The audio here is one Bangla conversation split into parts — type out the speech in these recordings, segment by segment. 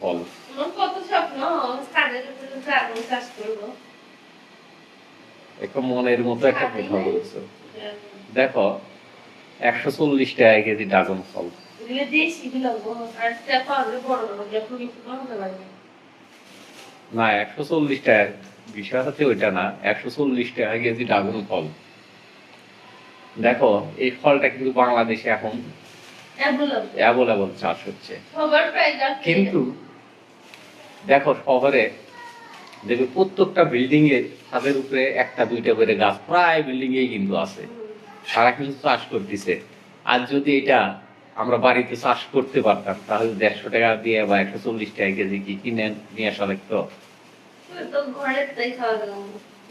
ফল। আমার কত স্বপ্ন ছাদের উপরে ড্রাগন চাষ করবো। একটা মনের মতো একটা কথা বলেছো। দেখো 140 টাকা কেজি ড্রাগন ফল। এগুলো দেশি গুলো আর পাওয়া বড় বড় যখন একটু হতে পারবে না 140 টাকা, বিষয় হচ্ছে ওইটা না, 140 টাকা কেজি ড্রাগন ফল। দেখো এই ফলটা কিন্তু বাংলাদেশে এখন অ্যাভেলেবল চাষ হচ্ছে, কিন্তু দেখো শহরে দেখবে প্রত্যেকটা বিল্ডিং এর ছাদের উপরে একটা দুইটা করে গাছ প্রায় বিল্ডিং এই কিন্তু আছে, সারা কিন্তু চাষ করতেছে। আর যদি এটা আমরা বাড়িতে চাষ করতে পারতাম তাহলে 150 টাকা দিয়ে বা 140 টাকা কেজি কি কিনে নিয়ে আসা লাগতো,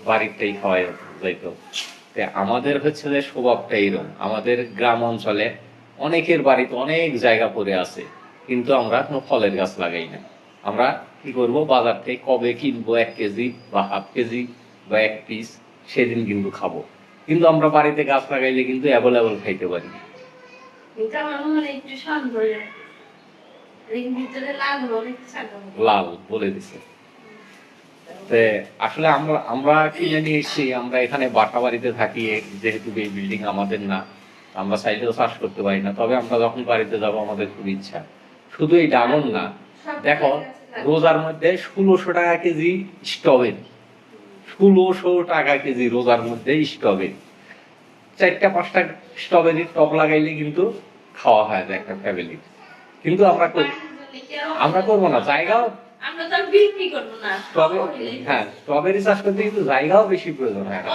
বাড়িরটাই খাওয়া যাইতো। আমাদের হচ্ছে যে স্বভাবটা এরকম, আমাদের গ্রাম অঞ্চলে অনেকের বাড়িতে অনেক জায়গা পড়ে আছে, কিন্তু আমরা কোনো ফলের গাছ লাগাই না। আমরা কি করব, বাজার থেকে কবে কিনবো 1 কেজি বা হাফ কেজি বা 1 পিস, সেদিন কিন্তু খাবো। কিন্তু আমরা বাড়িতে গাছ লাগাইলে কিন্তু অ্যাভেলেবল খাইতে পারি। লাল বলে দিছে। আসলে আমরা আমরা কিনে নিয়ে এসেছি, আমরা এখানে বাটা বাড়িতে থাকি, যেহেতু এই বিল্ডিং আমাদের না, আমরা চাইলেও চাষ করতে পারি না। তবে আমরা যখন বাড়িতে যাব আমাদের খুব ইচ্ছা। শুধু এই ড্রাগন না, দেখো রোজার মধ্যে 1600 টাকা কেজি স্ট্রবেরি, 1600 টাকা কেজি রোজার মধ্যে স্ট্রবেরি। 4টা 5টা স্ট্রবেরির টপ লাগাইলে কিন্তু খাওয়া হয় একটা ফ্যামিলি। কিন্তু আমরা করবো না, জায়গাও স্ট্রবেরি চাষ করতে কিন্তু জায়গাও বেশি প্রয়োজন হয় না।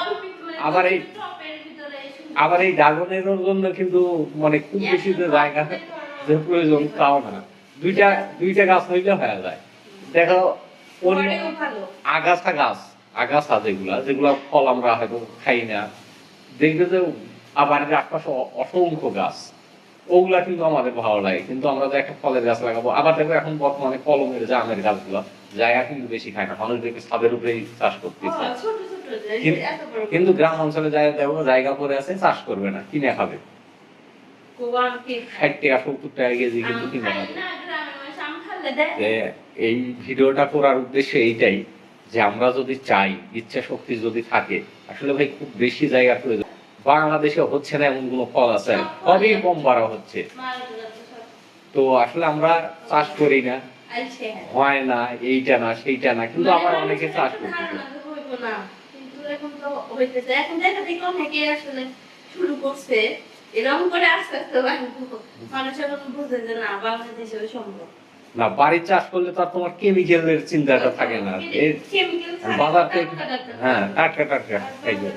আবার এই ড্রাগনের জন্য কিন্তু মানে খুব বেশি যে জায়গা যে প্রয়োজন তাও না, দুইটা গাছ হইলে হয়ে যায়। দেখো আগাছা যেগুলা ফল আমরা হয়তো খাই না, দেখবে যে আবার আশপাশে অসংখ্য গাছ, ওগুলা কিন্তু আমাদের ভালো লাগে। কিন্তু আমরা যে একটা ফলের গাছ লাগাবো, আবার দেখো এখন বর্তমানে কলমের যে আমের গাছগুলো জায়গা কিন্তু বেশি খায় না, মানুষ দেখবে ছাদের উপরেই চাষ করতেছে। কিন্তু গ্রাম অঞ্চলে দেখো জায়গা পড়ে আছে, চাষ করবে না, কিনে খাবে। 60 টাকা 70 টাকা কেজি কিন্তু কিনে খাবে। এই ভিডিওটা করার উদ্দেশ্য এইটাই যে আমরা যদি চাই, ইচ্ছা শক্তি যদি থাকে, আসলে ভাই খুব বেশি জায়গা প্রয়োজন। বাংলাদেশে হচ্ছে না এমন কোনো ফল আছে, খুবই কম বাড়া হচ্ছে। তো আসলে আমরা চাষ করি না, হয় না, এইটা না সেইটা না, কিন্তু আবার অনেকে চাষ করতেছে। শুরু করছে এরকম করে আস্তে আস্তে মানুষ এখন বুঝে যে না বাংলাদেশে সম্ভব না। বাড়ি চাষ করলে তো আর তোমার কেমিক্যালের চিন্তাটা থাকে না, বাজার থেকে টাটকা টাটকা খাইবে।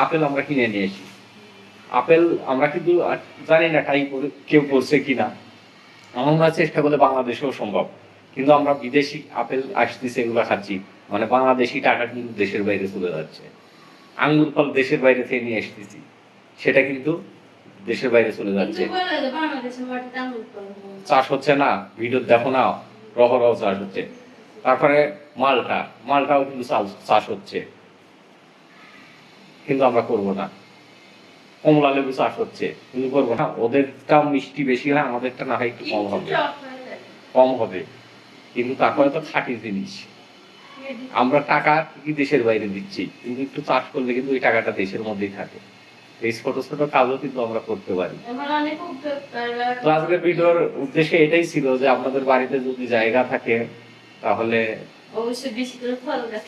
আপেল আমরা কিনে নিয়ে আসি, আপেল আমরা কিন্তু জানি না কেউ করছে কিনা, আমরা চেষ্টা করলে বাংলাদেশেও সম্ভব। কিন্তু আমরা বিদেশি আপেল আসতেছে এগুলো খাচ্ছি, মানে বাংলাদেশি টাকা কিন্তু দেশের বাইরে চলে যাচ্ছে। আঙ্গুর ফল দেশের বাইরে থেকে নিয়ে আসতেছি, সেটা কিন্তু দেশের বাইরে চলে যাচ্ছে। চাষ হচ্ছে না, ভিডিও দেখো না, রহরহ চাষ হচ্ছে। তারপরে মালটাও কিন্তু চাষ হচ্ছে, কিন্তু আমরা করবো না। কমলা লেবু চাষ হচ্ছে, কিন্তু করবো না। ওদেরটা মিষ্টি বেশি হয়, আমাদেরটা না হয় একটু কম হবে, কিন্তু তারপরে তো খাঁটি জিনিস। আমরা টাকা কি দেশের বাইরে দিচ্ছি, কিন্তু একটু চাষ করলে কিন্তু ওই টাকাটা দেশের মধ্যেই থাকে। এই ছোট ছোট কাজও কিন্তু আমরা করতে পারি। তো আজকের ভিডিওর উদ্দেশ্য এটাই ছিল যে আপনাদের বাড়িতে যদি জায়গা থাকে তাহলে অবশ্যই বেশি করে ফল গাছ